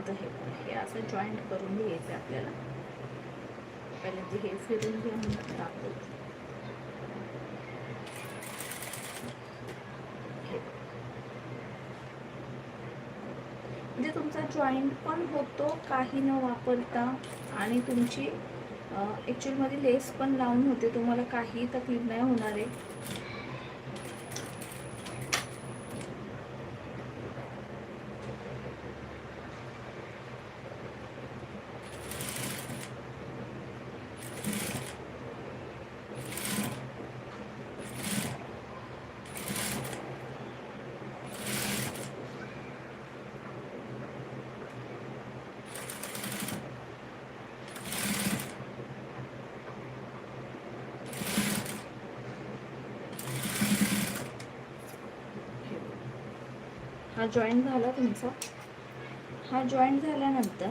आता हे असं जॉईंट करून घ्यायचं आपल्याला. पहिले हे फिरून घ्या म्हणून दाखवतो. म्हणजे तुमचा जॉईंट पण होतो काही न वापरता आणि तुमची ॲक्च्युअलमध्ये लेस पण लावून होते. तुम्हाला काही तकलीफ नाही होणार आहे. हा जॉईंट झाला तुमचा. हा जॉईंट झाल्यानंतर